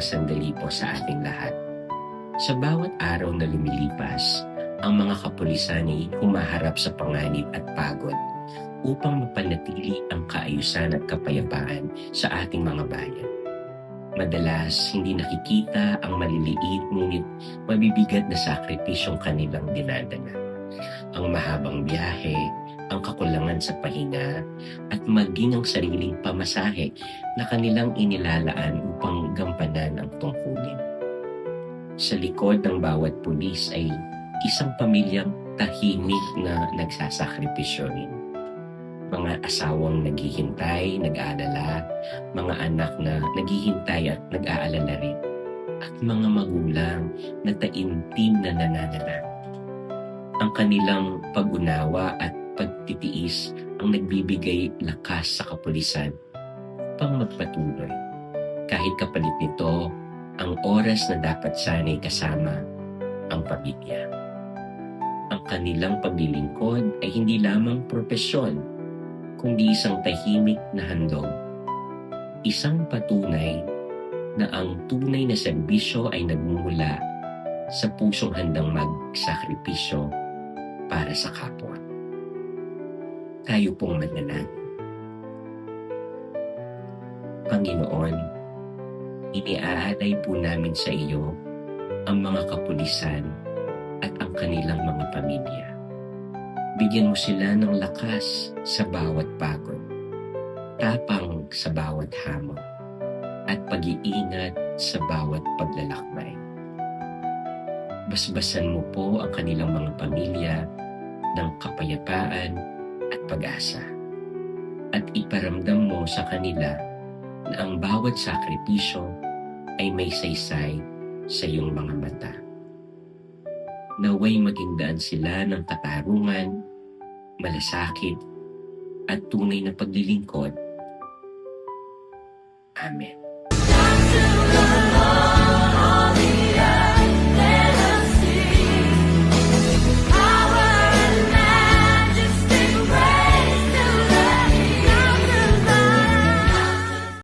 sandali po sa ating lahat. Sa bawat araw na lumilipas, ang mga kapulisan ay humaharap sa panganib at pagod upang mapanatili ang kaayusan at kapayapaan sa ating mga bayan. Madalas, hindi nakikita ang maliliit ngunit mabibigat na sakripisyong kanilang dinadala. Ang mahabang biyahe, ang kakulangan sa pahinga, at maging ang sariling pamasahe na kanilang inilalaan upang gampanan ang tungkulin. Sa likod ng bawat pulis ay isang pamilyang tahimik na nagsasakripisyo rin. Mga asawang naghihintay, nag-aalala, mga anak na naghihintay at nag-aalala rin, at mga magulang na taimtim na nananalangin. Ang kanilang pag-unawa at pagtitiis ang nagbibigay lakas sa kapulisan upang magpatuloy. Kahit kapalit nito, ang oras na dapat sana'y kasama ang pamilya. Ang kanilang paglilingkod ay hindi lamang propesyon, kundi isang tahimik na handog. Isang patunay na ang tunay na serbisyo ay nagmumula sa pusong handang magsakripisyo para sa kapwa. Tayo pong manalangin. Panginoon, iniaalay po namin sa iyo ang mga kapulisan at ang kanilang mga pamilya. Bigyan mo sila ng lakas sa bawat pagod, tapang sa bawat hamon, at pag-iingat sa bawat paglalakbay. Basbasan mo po ang kanilang mga pamilya ng kapayapaan at pag-asa, at iparamdam mo sa kanila na ang bawat sakripisyo ay may saysay sa iyong mga mata. Naway maging daan sila ng katarungan, malasakit, at tunay na paglilingkod. Amen.